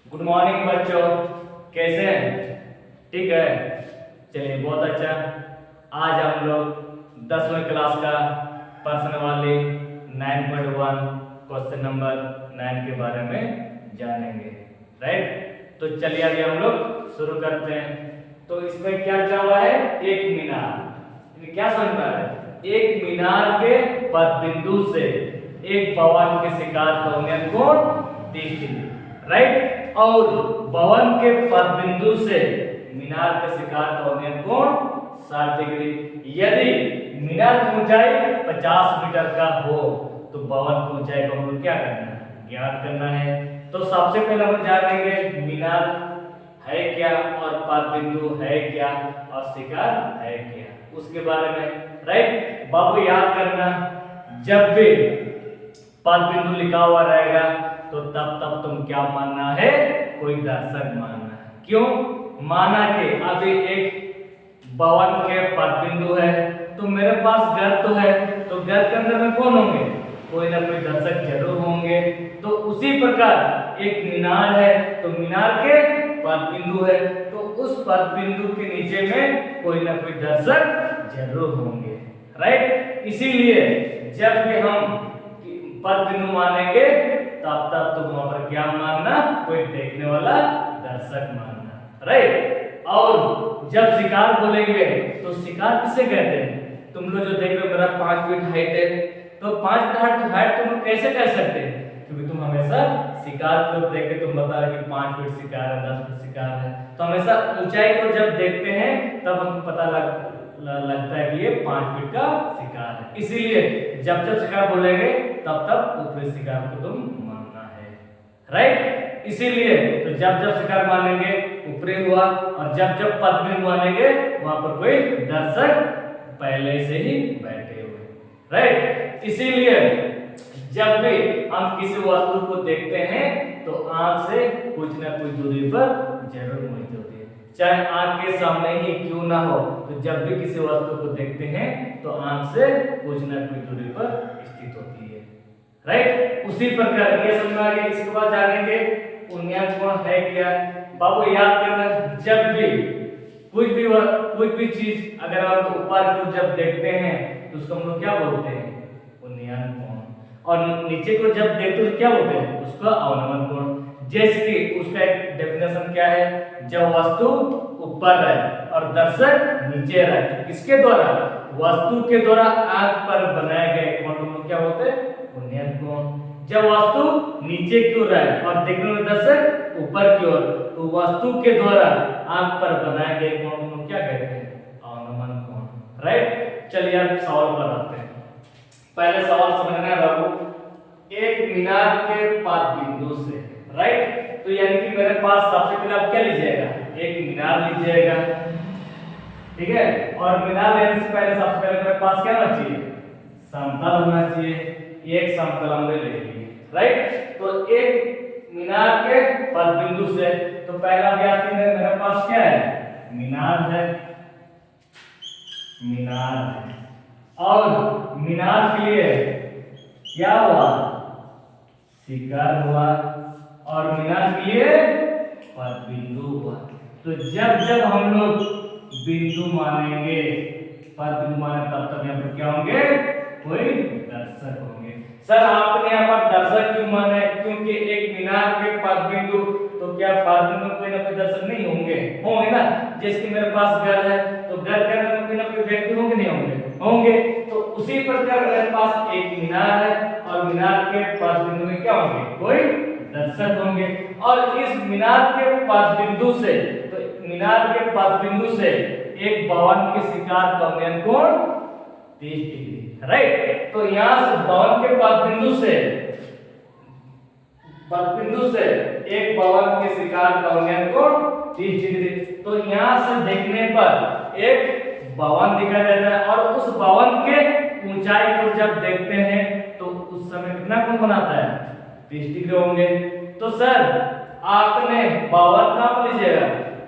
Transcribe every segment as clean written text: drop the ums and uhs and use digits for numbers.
Good morning बच्चों, कैसे हैं? ठीक है, चलिए बहुत अच्छा। आज हम लोग 10वीं क्लास का पर्सनवाली 9.1 क्वेश्चन नंबर 9 के बारे में जानेंगे। राइट, तो चलिए अभी हम लोग शुरू करते हैं। तो इसमें क्या लिखा हुआ है? एक मीनार। क्या समझ रहा है? एक मीनार के पद बिंदु से एक भवन के शिकार का कोण 30 डिग्री। राइट, और भवन के पद बिंदु से मीनार के शिकार का कोण 60 डिग्री। यदि मीनार की ऊंचाई 50 मीटर का हो तो भवन की ऊंचाई को हम क्या करना है? ज्ञात करना है। तो सबसे पहले हम जानेंगे मीनार है क्या और पद बिंदु है क्या और शिकार है क्या, उसके बारे में। राइट बाबू, याद करना, जब भी पद बिंदु लिखा हुआ रहेगा तो तब तुम क्या मानना है? कोई दर्शक मानना है। क्यों? माना कि अभी एक भवन के पद बिंदु है तो मेरे पास घर तो है, तो घर के अंदर में कौन होंगे? कोई ना कोई दर्शक जरूर होंगे। तो उसी प्रकार एक मीनार है तो मीनार के पद बिंदु है, तो उस पद बिंदु के नीचे में कोई ना कोई दर्शक जरूर होंगे। राइट, इसीलिए जब भी हम पद बिंदु मानेंगे तब तुम वहां पर क्या मानना? कोई देखने वाला दर्शक मानना। राइट, और जब शिकार बोलेंगे तो शिकार किसे कहते हैं? तुम लोग जो देख रहे हो मेरा 5 फीट हाइट है, तो 5 फीट हाइट तुम लोग कैसे कह सकते हैं? क्योंकि तुम हमेशा शिकार को देख के तुम बता रहे कि 5 फीट शिकार है, 10 फीट शिकार है। तो हमेशा ऊंचाई को जब देखते हैं तब हमको पता लगता है कि ये 5 फीट का शिकार है। इसीलिए जब शिकार बोलेंगे तब ऊपरी शिकार को तुम मानना है। राइट, इसीलिए तो जब शिकार मानेंगे ऊपरी हुआ, और जब पद बिंदु मानेंगे वहां पर कोई दर्शक पहले से ही बैठे हुए। राइट, इसीलिए जब भी हम किसी वस्तु को देखते हैं तो आंख से कुछ ना कुछ दूरी पर जरूर मौजूद होती है, चाहे आंख के सामने ही क्यों ना हो। तो जब भी किसी वस्तु को देखते हैं तो आंख से कुछ ना कुछ दूरी पर स्थित होती है। राइट, उसी प्रकार ये समझ आ गया। इसके बाद जानेंगे उन्नयन कोण है क्या। बाबू याद करना, जब भी कुछ भी चीज अगर आप ऊपर को जब देखते हैं तो उसको हम लोग क्या बोलते हैं? उन्नयन कोण। और नीचे को जब देखते हो तो क्या बोलते हैं? उसका अवनमन कोण। जैसे कि उसका एक डेफिनेशन क्या है? जब वस्तु ऊपर रहे और दर्शक नीचे रहे तो किसके द्वारा? वस्तु के द्वारा आंख पर बनाए गए कोण को क्या बोलते हैं? उन्नयन कोण। जब वस्तु नीचे की ओर रहे और देखने वाले दर्शक ऊपर की ओर तो वस्तु के द्वारा आंख पर बनाए गए कोण को क्या कहते हैं? अवनमन कोण। राइट, चलिए अब सवाल पर आते हैं। पहले सवाल समझना है बाबू, एक मीनार के पद बिंदु से। राइट, तो यानी कि मेरे पास सबसे पहले आप क्या लीजिएगा? एक मीनार लीजिएगा। ठीक है, और मीनार लेने से पहले सबसे पहले मेरे पास क्या होना चाहिए? समतल होना चाहिए। एक समतल हमने ले ली। राइट, तो एक मीनार के पद बिंदु से, तो पहला ज्ञात है मेरे पास क्या है? मीनार है। मीनार है, और मीनार के लिए क्या हुआ? शिखर हुआ, और मीनार के लिए पद बिंदु हुआ। तो जब हम लोग बिंदु मानेंगे, पद बिंदु माने तब यहाँ पर क्या होंगे? कोई दर्शक होंगे। सर आपने यहाँ पर दर्शक क्यों माने? क्योंकि एक मीनार के पद बिंदु, तो क्या पद बिंदु कोई ना कोई दर्शक नहीं होंगे? होंगे ना। जैसे कि मेरे पास घर है तो घर के अंदर कोई ना कोई व्यक्ति होंगे, नहीं होंगे? होंगे। तो उसी प्रकार मेरे पास एक मीनार है और मीनार के पद बिंदु में क्या होंगे? कोई दर्शक होंगे। और इस मीनार के पद बिंदु से, तो मीनार के पद बिंदु से एक भवन के शिकार का उन्नयन कोण 30 डिग्री। राइट, तो यहां से भवन के पद बिंदु से एक भवन के शिकार का उन्नयन कोण 30 डिग्री। तो यहां से देखने पर एक भवन दिखाई देता है, और उस भवन के ऊंचाई को जब देखते हैं तो उस समय कितना कोण बनाता है? 30 डिग्री होंगे। तो सर आपने भवन कहां लीजिएगा?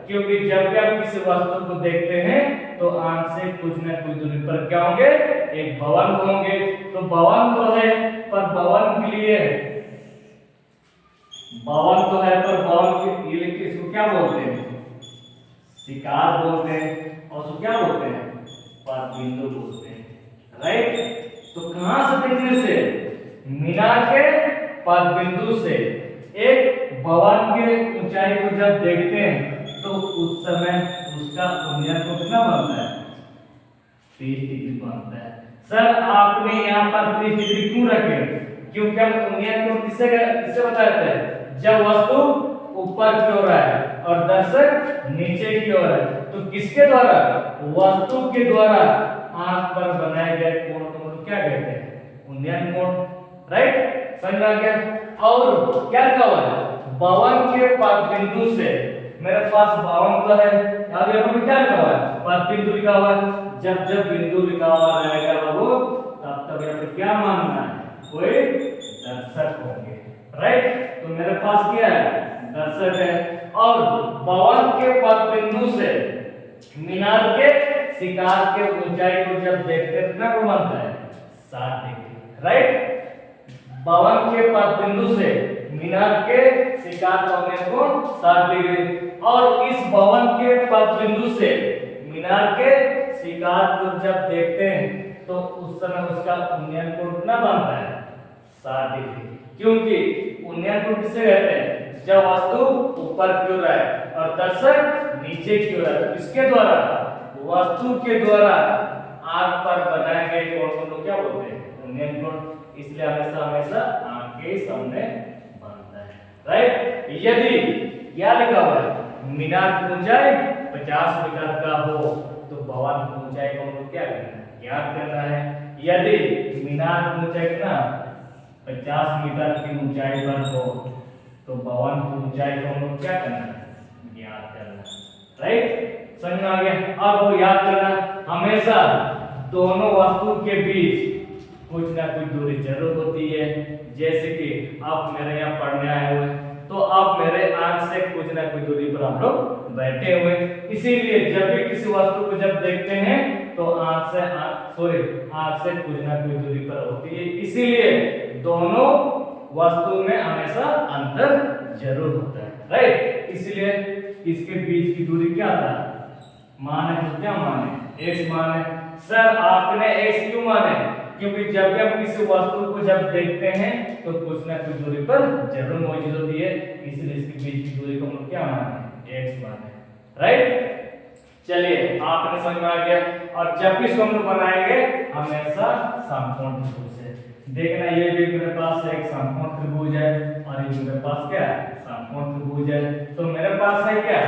क्योंकि जब भी आप किसी वस्तु को देखते हैं तो आंख से कुछ न कुछ दूरी पर क्या होंगे? एक भवन होंगे। तो भवन तो है, पर भवन के लिए भवन तो है, पर भवन के ये इसको क्या बोलते हैं? शिकार बोलते हैं। और उसको क्या बोलते हैं? पद बिंदु बोलते हैं। राइट। तो कहां से देखने से? मीनार के पद बिंदु से एक भवन के ऊंचाई को जब देखते हैं तो उस समय उसका उन्नयन कोण कितना बनता है? 30 डिग्री बनता है। सर आपने यहाँ पर 30 डिग्री क्यों रखे? क्योंकि हम उन्नयन कोण किससे बताते हैं? जब वस्तु ऊपर की ओर है और दर्शक नीचे की ओर है, तो किसके द्वारा? वस्तु के द्वारा आंख पर बनाए गए कोण को हम क्या कहते हैं? उन्नयन कोण। राइट, समझ आ गया। और क्या कहा हुआ है? भवन के पद बिंदु से, मेरे पास भवन तो है, अब यहाँ पर क्या लिखा हुआ है? पद बिंदु लिखा हुआ है। जब जब बिंदु लिखा हुआ रहेगा बाबू, तब तब यहाँ पे क्या मानना है? कोई दर्शक होंगे। राइट, तो मेरे पास क्या है? दर्शक है। और भवन के पद बिंदु से मीनार के शिकार के ऊंचाई को जब देखते हैं कितना को बनता है? 60 डिग्री। राइट, भवन के पद बिंदु से मीनार के शिकार का कोण 60 डिग्री। और इस भवन के पद बिंदु से मीनार के शिकार को जब देखते हैं तो उस समय उसका उन्नयन कोण कितना बनता है? 60 डिग्री। क्योंकि उन्नयन कोण किसे कहते हैं? जब वस्तु ऊपर की ओर है और दर्शक नीचे की ओर है, किसके द्वारा? वस्तु के द्वारा आंख पर बनाए गए कोण को लोग क्या बोलते हैं? उन्नयन कोण। इसलिए हमेशा हमेशा आंख के सामने बनता है। राइट, यदि क्या लिखा हुआ है? मीनार की ऊंचाई 50 मीटर का हो तो भवन की ऊंचाई को हम लोग क्या करना है? ज्ञात करना है। यदि मीनार की ऊंचाई कितना 50 मीटर की ऊंचाई पर हो तो भवन की ऊंचाई को हम लोग क्या करना है? ज्ञात करना। राइट, समझ में आ गया। अब वो याद करना, हमेशा दोनों वस्तु के बीच कुछ ना कुछ दूरी जरूर होती है। जैसे कि आप मेरे यहाँ पढ़ने आए हुए, तो आप मेरे आंख से कुछ ना कुछ दूरी पर हम लोग बैठे हुए। इसीलिए जब भी किसी वस्तु को जब देखते हैं तो आंख से कुछ ना कुछ दूरी पर होती है। इसीलिए दोनों वस्तु में हमेशा अंतर जरूर होता है। राइट, इसलिए इसके बीच की दूरी क्या था? मान है तो क्या माने? x माने। सर आपने x क्यों माने? क्योंकि जब भी हम किसी वस्तु को जब देखते हैं तो कुछ ना कुछ दूरी पर जरूर मौजूद होती है, इसलिए इसके बीच की दूरी को हम लोग क्या माने? x माने। राइट, चलिए आपने समझ में आ गया। और जब भी इसको हम लोग बनाएंगे हमेशा समकोण त्रिभुज से देखना। ये भी मेरे पास एक समकोण त्रिभुज है और ये मेरे पास क्या है? समकोण त्रिभुज है। तो मेरे पास है क्या?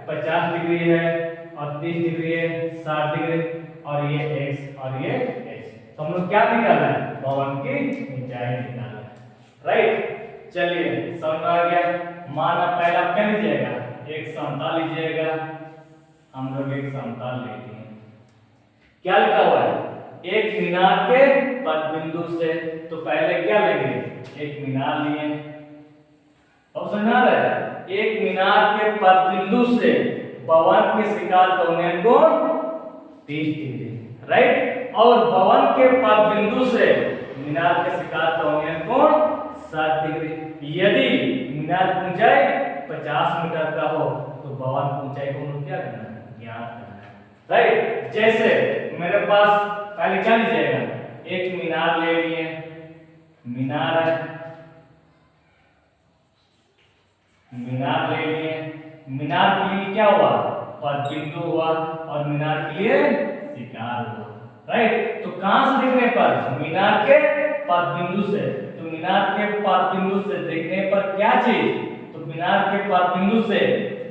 50 डिग्री है और 30 डिग्री है, 60 डिग्री, और ये x और ये h। तो हम लोग क्या निकालना है? भवन की ऊंचाई निकालना है। राइट, चलिए समझ आ गया। माना पहला क्या लीजिएगा? एक समतल लीजिएगा। हम लोग एक समतल लेते हैं। क्या लिखा हुआ है? एक मीनार के पद बिंदु से, तो पहले क्या लेंगे? एक मीनार लिए। अब समझा रहे हैं? एक मीनार के पद बिंदु से भवन के शिकार का उन्नयन कोण 30 डिग्री। राइट, और भवन के पद बिंदु से मीनार के शिकार का उन्नयन कोण 60 डिग्री। यदि मीनार की ऊंचाई 50 मीटर का हो तो भवन की ऊंचाई को हम क्या करना है? ज्ञात करना है। राइट, जैसे मेरे पास पहले क्या लीजिएगा? एक मीनार ले लिए। मीनार है, मीनार ले लिए। मीनार के लिए क्या हुआ? पद बिंदु हुआ और मीनार के लिए शिकार हुआ। राइट, तो कहां से देखने पर? मीनार के पद बिंदु से। तो मीनार के पद बिंदु से देखने पर क्या चीज? तो मीनार के पद बिंदु से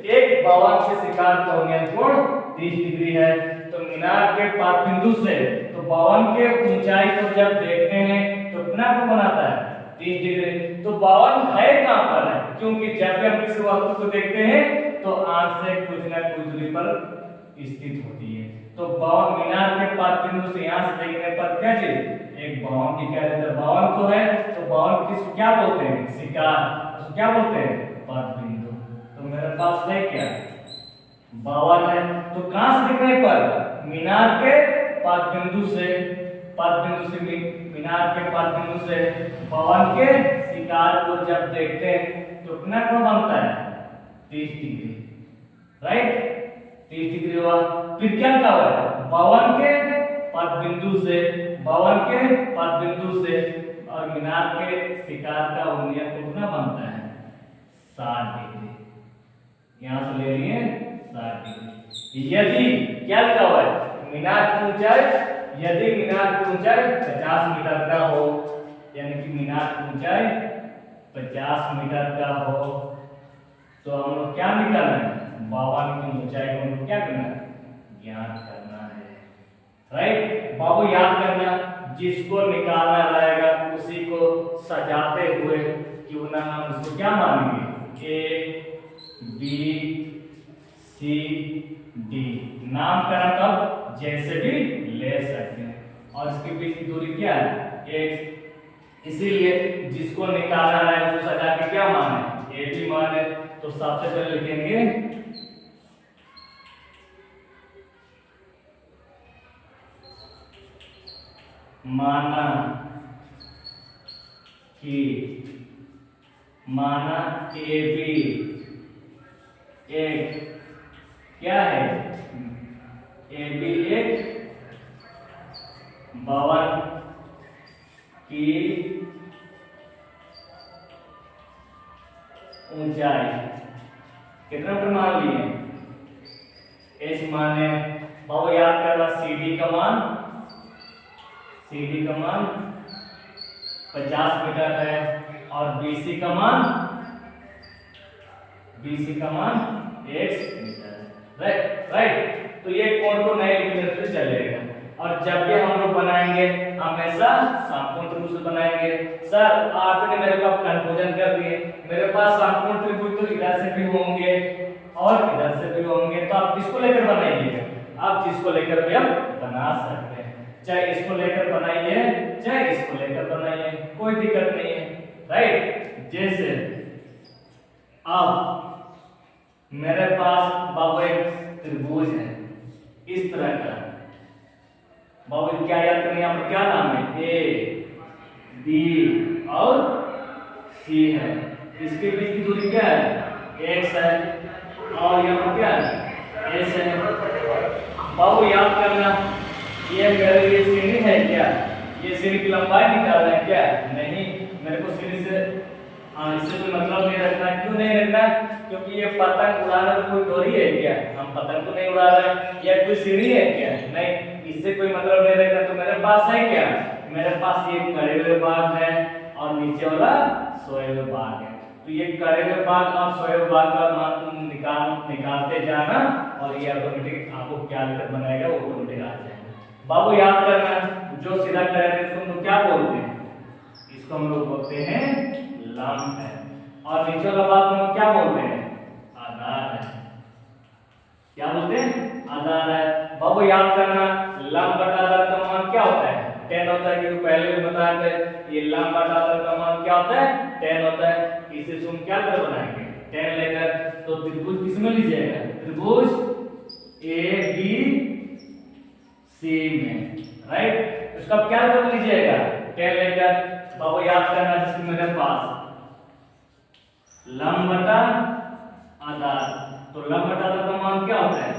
एक भवन के शिकार का उन्नयन कोण 30 डिग्री है। तो मीनार के पद बिंदु से तो भवन के ऊंचाई को जब देखते हैं तो कितना को बनाता है? 30 डिग्री। तो भवन है कहां पर है? क्योंकि जब भी हम किसी वस्तु को देखते हैं तो आंख से कुछ ना कुछ दूरी पर स्थित होती है। तो भवन मीनार के पद बिंदु से यहां से देखने पर क्या चीज? एक भवन की क्या रहता है? भवन तो है, तो भवन किसको क्या बोलते हैं? शिकार। उसको क्या बोलते हैं? पद बिंदु। तो मेरे पास है क्या? भवन है। तो कहां से देखने पर? मीनार के पद बिंदु से। मीनार के पद बिंदु से भवन के शिकार को जब देखते हैं तो कितना कोण बनता है 30 डिग्री, राइट। 30 डिग्री हुआ। फिर क्या कहा हुआ है, भवन के पद बिंदु से और मीनार के शिकार का उन्नयन कितना बनता है 60 डिग्री। यहां से ले लिए 60 डिग्री। यदि क्या लिखा हुआ है, मीनार की ऊंचाई, यदि मीनार की ऊंचाई 50 मीटर का हो, यानी कि मीनार की ऊंचाई 50 मीटर का हो, तो हम लोग क्या निकालना है, भवन की ऊंचाई को हम लोग क्या करना है, ज्ञात करना है, राइट। बाबू याद करना, जिसको निकालना रहेगा उसी को सजाते हुए क्यों ना हम उसको क्या मानेंगे, ए बी सी डी। नामकरण कब, जैसे भी ले सकते हैं। और इसके बीच की दूरी क्या है, एक। इसीलिए जिसको निकालना है उसको सजा के क्या माने, ए बी माने। तो सबसे पहले लिखेंगे माना ए बी एक क्या है, ए बी एक भवन की ऊंचाई कितना पर मान लिए, एच माने। बाबू याद करना, सीडी का मान 50 मीटर है और बीसी का मान x मीटर है, राइट। तो ये कोण को नए लिखने से चलेगा। और जब भी हम लोग बनाएंगे हमेशा समकोण त्रिभुज से बनाएंगे। सर आपने मेरे को कंफ्यूजन कर दिए, मेरे पास समकोण त्रिभुज तो इधर से भी होंगे और इधर से भी होंगे, तो आप किसको लेकर बनाइएगा, आप जिसको लेकर भी आप बना सकते हैं, चाहे इसको लेकर बनाइए चाहे इसको लेकर बनाइए, कोई दिक्कत नहीं है, राइट। जैसे अब मेरे पास बाबू एक त्रिभुज है इस तरह का, बाबू क्या याद करें, यहाँ पर क्या नाम है, ए बी और सी है। इसके बीच की दूरी क्या है, एक्स है और यहाँ पर क्या है, एस है। बाबू याद करना, ये मेरे लिए सीढ़ी है क्या, ये सीढ़ी की लंबाई निकाल रहे हैं क्या, नहीं, मेरे को सीढ़ी से इससे कोई मतलब नहीं रखना। क्यों नहीं रखना, क्योंकि ये पतंग उड़ाने में कोई डोरी है क्या, हम पतंग तो नहीं उड़ा रहे हैं, या कोई सीढ़ी है क्या, नहीं, इससे कोई मतलब नहीं रखना। तो मेरे पास है क्या, मेरे पास ये कड़े हुए भाग है और नीचे वाला सोए हुए भाग है। तो ये कड़े हुए भाग और सोए हुए भाग का मान निकालते जाना और ये ऑटोमेटिक आपको क्या लेकर बनाएगा, वो ऑटोमेटिक आ जाएगा। बाबू याद करना, जो सीधा कह रहे हैं इसको हम लोग क्या बोलते हैं, इसको हम लोग बोलते हैं लंब है, और नीचे वाला भाग हम लोग क्या बोलते हैं, आधार है। क्या बोलते हैं, आधार है। बाबू याद करना, लंब बटा आधार का मान क्या होता है, 10 होता है, क्योंकि पहले भी बताया था ये लंब बटा आधार का मान क्या होता है, 10 होता है। इसे हम क्या कर बनाएंगे, 10 लेकर, तो त्रिभुज किसमें लीजिएगा, त्रिभुज ए बी सी में, राइट। इसका क्या कर लीजिएगा, 10 लेकर। बाबू याद करना, जिसमें मेरे पास लंब बटा आधार, तो लंब बटा आधार का मान क्या होता है,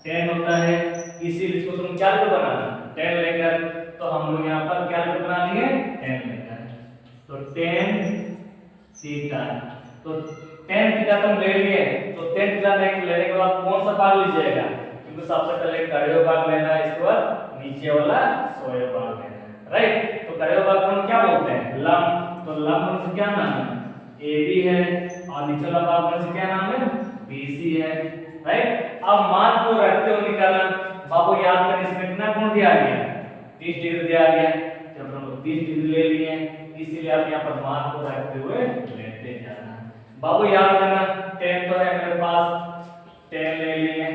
10 होता है, इसीलिए इसको तुम क्या लेकर बनाना, 10 लेकर। तो हम लोग यहाँ पर क्या लेकर बना लिए, 10 लेकर, तो 10 थीटा। तो 10 थीटा तुम ले लिए, तो 10 थीटा लेने के बाद कौन सा भाग लीजिएगा, क्योंकि सबसे पहले खड़े हुए भाग लेना है, इसके बाद नीचे वाला सोए हुए भाग लेना है, राइट। तो खड़े हुए भाग को हम क्या बोलते हैं, लंब। तो लंब से क्या नाम है, AB है, और नीचे वाला भाग से क्या नाम है, BC है, राइट। अब मान को रखते हुए निकालना, बाबू याद करें, इसमें कितना कोण दिया गया, 30 डिग्री दिया गया। जब हम लोग 30 डिग्री ले लिए, इसीलिए आप यहाँ पर मान को रखते हुए लेते जाना। बाबू याद करना, 10 तो है मेरे पास, 10 ले लिए,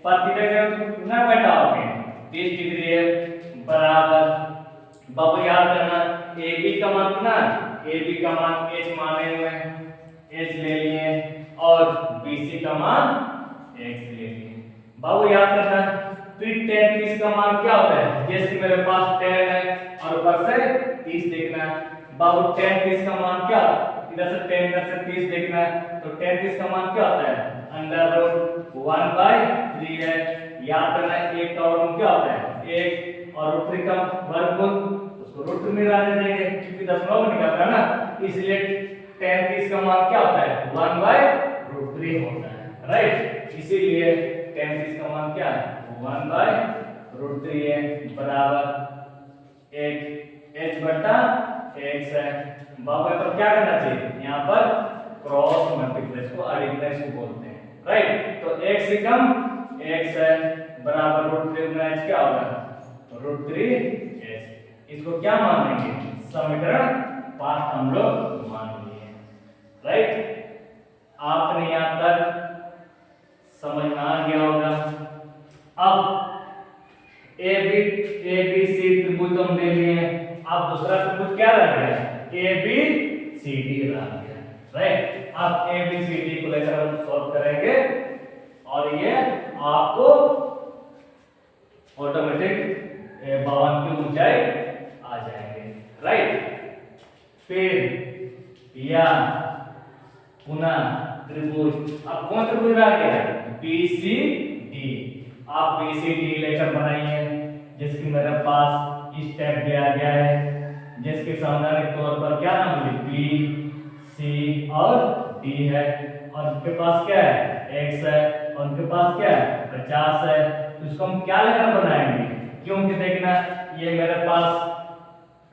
पर थीटा का कितना घटाओगे, 30 डिग्री है, बराबर। बाबू याद करना, AB का मान कितना, AB का मान h माने हुए हैं, h ले लिए, और BC का मान x ले लिए। बाबू याद करना, फिर 10 30 का मान क्या होता है, जैसे मेरे पास 10 है और ऊपर से 30 देखना है। बाबू 10 30 का मान क्या, इधर से 10 इधर से 30 देखना है, तो 10 30 का मान क्या होता है अंडर रूट 1/3 है। याद करना है एक का वर्गमूल क्या होता है 1, और रूट 3 का वर्गमूल उसको रूट 3 में रहने देंगे क्योंकि दशमलव में निकलता है ना, इसलिए 10 30 का मान क्या होता है 1/√3 होता है, राइट। इसीलिए 10 30 का मान क्या है 1/√3 है, बराबर एक h बटा x है। बाबा पर क्या करना चाहिए यहाँ पर क्रॉस मल्टीप्लाई को एडिशनल को बोलते हैं, राइट। तो x से कम x है बराबर √3 गुना h क्या होगा √3h। इसको क्या मानेंगे समीकरण 5 हम लोग मान लिए, राइट। आपने यहाँ तक समझ में आ गया होगा। अब ए बी सी त्रिभुज तो हम ले लिए, अब दूसरा त्रिभुज क्या रह गया ए बी सी डी रह गया, राइट। अब ए बी सी डी को लेकर हम सॉल्व करेंगे और ये आपको ऑटोमेटिक 52 की ऊंचाई आ जाएंगे, राइट। फिर या पुनः त्रिभुज, अब कौन त्रिभुज रह गया बी सी डी। आप बी सी डी लेकर बनाइए जिसकी मेरे पास स्टेप दिया गया है, जिसके सामने तौर पर क्या नाम है बी सी और डी है, और उनके पास क्या है x है और उनके पास क्या है 50 है। तो इसको हम क्या लेकर बनाएंगे, क्योंकि देखना ये मेरे पास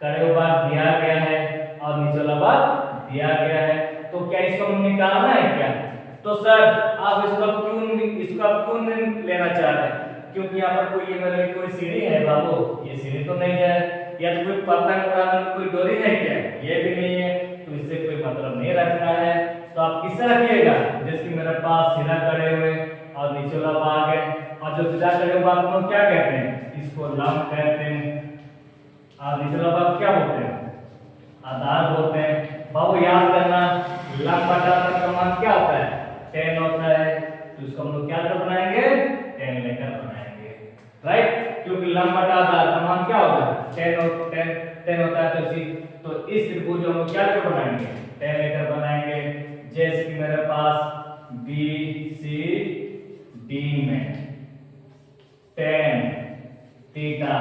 करे हुआ भाग दिया गया है और नीचे वाला भाग दिया गया है, तो क्या इसको हम निकालना है क्या। तो सर आप इसको क्यों नहीं लेना चाह रहे, क्योंकि यहाँ पर कोई ये मेरे लिए कोई सीढ़ी है बाबू, ये सीढ़ी तो नहीं है, या तो कोई पतंग उड़ाने में कोई डोरी है क्या, ये भी नहीं है, तो इससे कोई मतलब नहीं रखना है। तो आप किससे रखिएगा जिसकी मेरे पास सीधा खड़े हुए और नीचे वाला भाग है, और जो सीधा खड़े हुए भाग को क्या कहते हैं इसको लंब कहते हैं, और नीचे वाला भाग क्या बोलते हैं आधार बोलते हैं। बाबू याद करना लंब बटा आधार का मान क्या होता है 10 होता है, तो इसको हम लोग क्या कर बनाएंगे 10 लेकर बनाएंगे, राइट। क्योंकि लंब बटा आधार का मान क्या होगा 10 होता है, तो इस त्रिभुज हम लोग क्या कर बनाएंगे 10 लेकर बनाएंगे। जैसे कि मेरे पास बी सी डी में tan थीटा,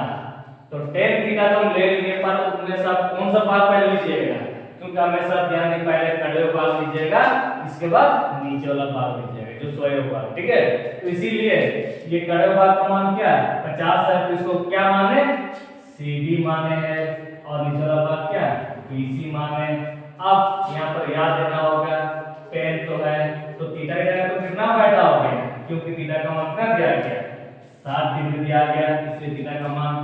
तो tan थीटा तो हम ले लिए, पर उनमें से आप कौन सा भाग पहले लीजिएगा, क्योंकि हमेशा ध्यान नहीं पहले खड़े हुए भाग लीजिएगा, इसके बाद नीचे वाला भाग लीजिएगा जो सोए हुआ भाग, ठीक है। तो इसीलिए ये खड़े हुए भाग का मान क्या है 50 है, तो इसको क्या माने सी डी माने है, और नीचे वाला भाग क्या है बी सी माने। अब यहाँ पर याद देना होगा tan तो है, तो थीटा की जगह तो कितना बैठा हो गया, क्योंकि थीटा का मान कितना दिया गया 60 डिग्री दिया गया, इसलिए थीटा का मान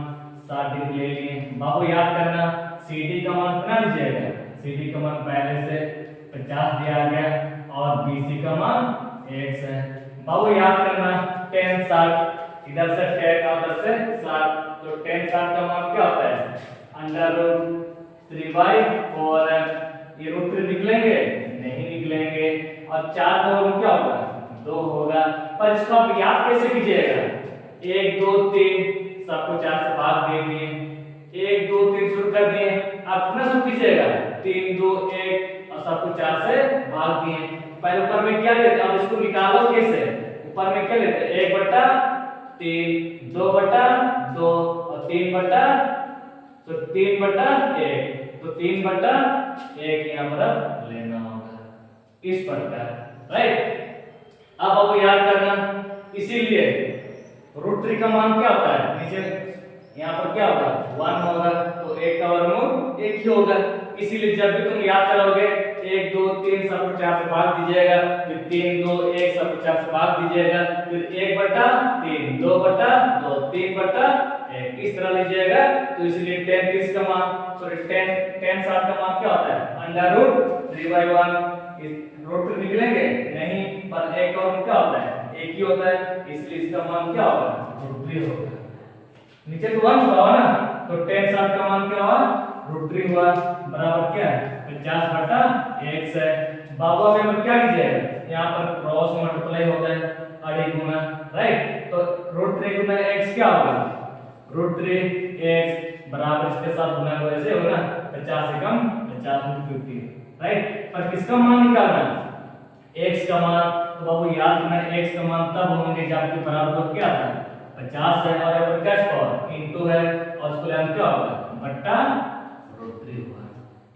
60 डिग्री ले लिए। बाबू याद करना CD का मान कितना लीजिएगा, CD का मान पहले से 50 दिया गया और BC का मान x है। बाबू याद करना tan 60 इधर से tan और उधर से 60, तो tan 60 का मान क्या होता है अंडर रूट 3/4 है। ये रूट 3 निकलेंगे नहीं निकलेंगे, और 4 का वर्ग क्या होगा 2 होगा। पर इसको आप याद कैसे कीजिएगा 1 2 3 सबको 4 से भाग दे दिए, 1 2 3 शुरू कर दिए, आप कितना शुरू कीजिएगा 3 2 1 और सबको 4 से भाग दिए। पहले ऊपर में क्या लेते, अब इसको निकालो कैसे, ऊपर में क्या लेते 1/3 2/2 और 3/1, तो 3/1, तो 3/1 यहाँ पर लेना होगा इस प्रकार, राइट। अब आपको याद करना इसीलिए √3 का मान क्या होता है नीचे यहाँ पर क्या होगा 1 होगा, तो 1 का वर्गमूल 1 ही होगा। इसीलिए जब भी तुम याद करोगे 1 2 3 सबको 4 से भाग दीजिएगा, फिर 3 2 1 सबको 4 से भाग दीजिएगा, फिर 1/3 2/2 3/1 इस तरह लीजिएगा। तो इसलिए tan 30 का मान सॉरी tan 60 का मान क्या होता है अंडर रूट 3/1। रूट निकलेंगे नहीं, पर एक और क्या होता है एक ही होता है, इसलिए इसका मान क्या होगा √3 होगा। नीचे तो 1 हुआ ना, तो tan 60 का मान क्या हुआ √3 हुआ, बराबर क्या है 50/x है। बाबू में हम क्या कीजिएगा यहाँ पर क्रॉस मल्टीप्लाई होता है अड़ी गुना, राइट। तो √3 गुना x क्या होगा √3x बराबर इसके साथ गुना हो ऐसे होगा 50 से कम 50 × 50, राइट। पर किसका मान निकालना, x का मान। तो बाबू याद रखना x का मान तब होंगे जब आपके बराबर को क्या आता है 50 है और यहाँ पर क्या पावर इनटू है और उसको लेंथ क्या होगा बट्टा √3 होगा।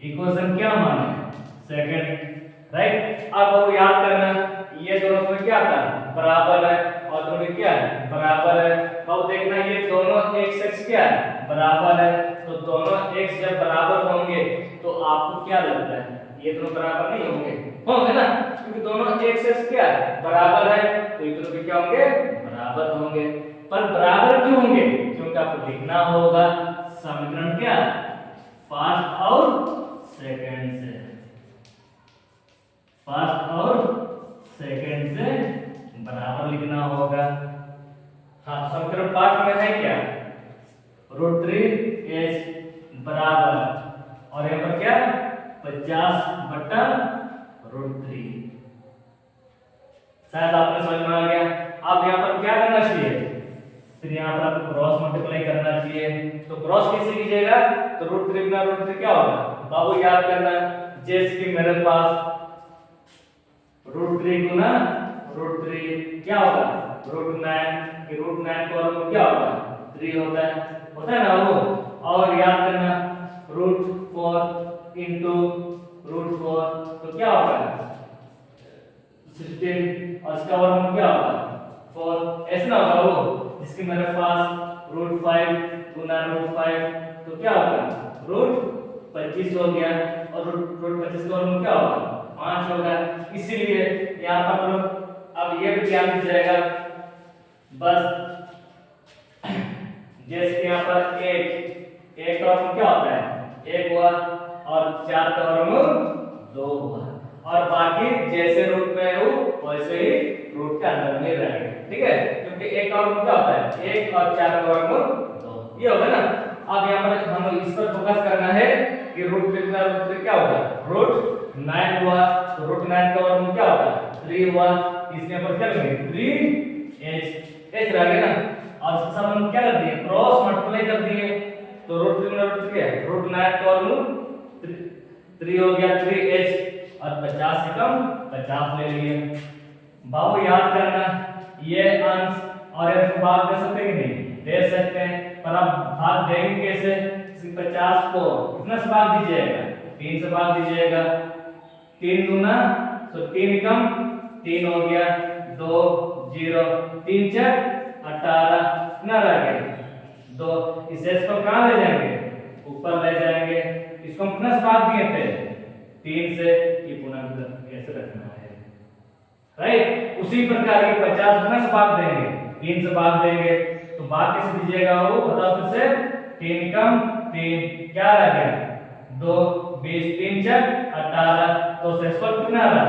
इक्वेशन क्या मान है सेकंड, राइट। अब बाबू याद करना ये दोनों में क्या आता है बराबर है और दोनों क्या है बराबर है। अब देखना ये दोनों x क्या है बराबर है, तो दोनों x जब बराबर होंगे तो आपको क्या लगता है ये दोनों बराबर नहीं होंगे ना, क्योंकि दोनों x क्या है बराबर है तो ये दोनों क्या होंगे बराबर होंगे। पर बराबर क्यों होंगे, क्योंकि आपको लिखना होगा समीकरण क्या फर्स्ट और सेकंड से, फर्स्ट और सेकंड से बराबर लिखना होगा। हाँ समीकरण पार्ट में है क्या √3h बराबर और यहाँ पर क्या 50/√3। शायद आपने समझ में आ गया। अब यहाँ पर क्या करना चाहिए, फिर यहाँ पर आपको क्रॉस मल्टीप्लाई करना चाहिए। तो क्रॉस कैसे कीजिएगा, तो √3 गुना √3 क्या होगा बाबू याद करना, जैसे कि मेरे पास √3 गुना √3 क्या होगा √9 कि √9 को और क्या होगा 3 होता है ना वो। और याद करना √4 इंटू √4 तो क्या होगा 16 और इसका वर्गमूल क्या होगा 4, ऐसा ना होगा वो, जिसके मेरे पास √5 गुना √5 तो क्या होगा √25 हो गया और √25 का वर्गमूल क्या होगा 5 होगा। इसीलिए यहाँ पर अब ये भी ध्यान दीजिएगा बस, जैसे यहाँ पर एक का वर्गमूल क्या होता है 1 हुआ और 4 का वर्गमूल 2 हुआ और बाकी जैसे रूट में है वो वैसे ही रूट के अंदर में रहेंगे, ठीक है, क्योंकि 1 का वर्गमूल क्या होता है 1 और 4 का वर्गमूल 2 ये होगा ना। अब यहाँ पर हम इस पर फोकस करना है कि √3 गुना √3 क्या होगा √9 हुआ तो √9 का वर्गमूल क्या होगा 3 हुआ, इसमें पर क्या करेंगे 3h रह गया ना और इसके साथ हम क्या कर दिए क्रॉस मल्टीप्लाई कर दिए तो √3 गुना √3 क्या है √9 का वर्गमूल 3 हो गया 3h और 50 से कम 50 ले लिए। बाबू याद करना ये अंश और इसको भाग दे सकते हैं कि नहीं दे सकते हैं, पर आप भाग देंगे कैसे, 50 को कितना से भाग दीजिएगा 3 से भाग दीजिएगा, 3 दूना तो 3 कम 3 हो गया 2 0 3 4 18 कितना रह गया 2, इस s को कहां ले जाएंगे ऊपर ले जाएंगे, इसको हम कितना से भाग दिए थे 3 से, ये पूर्णांक ऐसे रखना है राइट। उसी प्रकार के 50 कितना से भाग देंगे 3 से भाग देंगे तो भाग कैसे दीजिएगा वो बताओ फिर से, 3 कम 3 क्या रह गया 2 20 3 4 18 तो शेषफल कितना रहा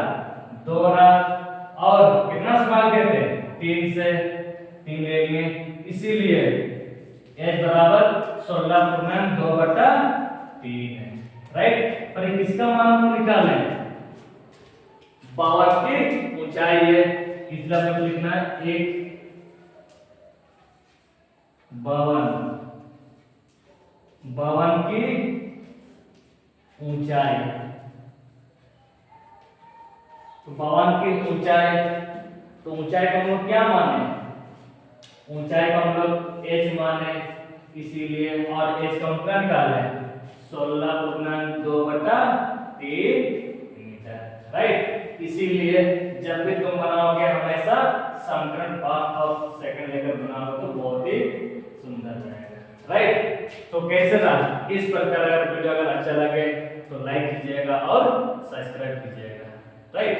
2 रहा और कितना से भाग देते 3 से 3 ले लिए, इसीलिए h बराबर 16.2/3 है राइट। पर किसका मान हम निकालना है पावर की ऊंचाई है, इसलिए हमें लिखना है 52 की ऊंचाई। तो 52 की ऊंचाई, तो ऊंचाई का हम लोग क्या माने ऊंचाई को हम लोग h माने, इसीलिए और h का क्या निकालना है 16.2/3 मीटर राइट। इसीलिए जब भी तुम बनाओगे हमेशा समीकरण फर्स्ट और सेकंड लेकर बनाओगे तो बहुत ही सुंदर रहेगा राइट। तो कैसे था इस प्रकार, अगर वीडियो अगर अच्छा लगे तो लाइक कीजिएगा और सब्सक्राइब कीजिएगा राइट।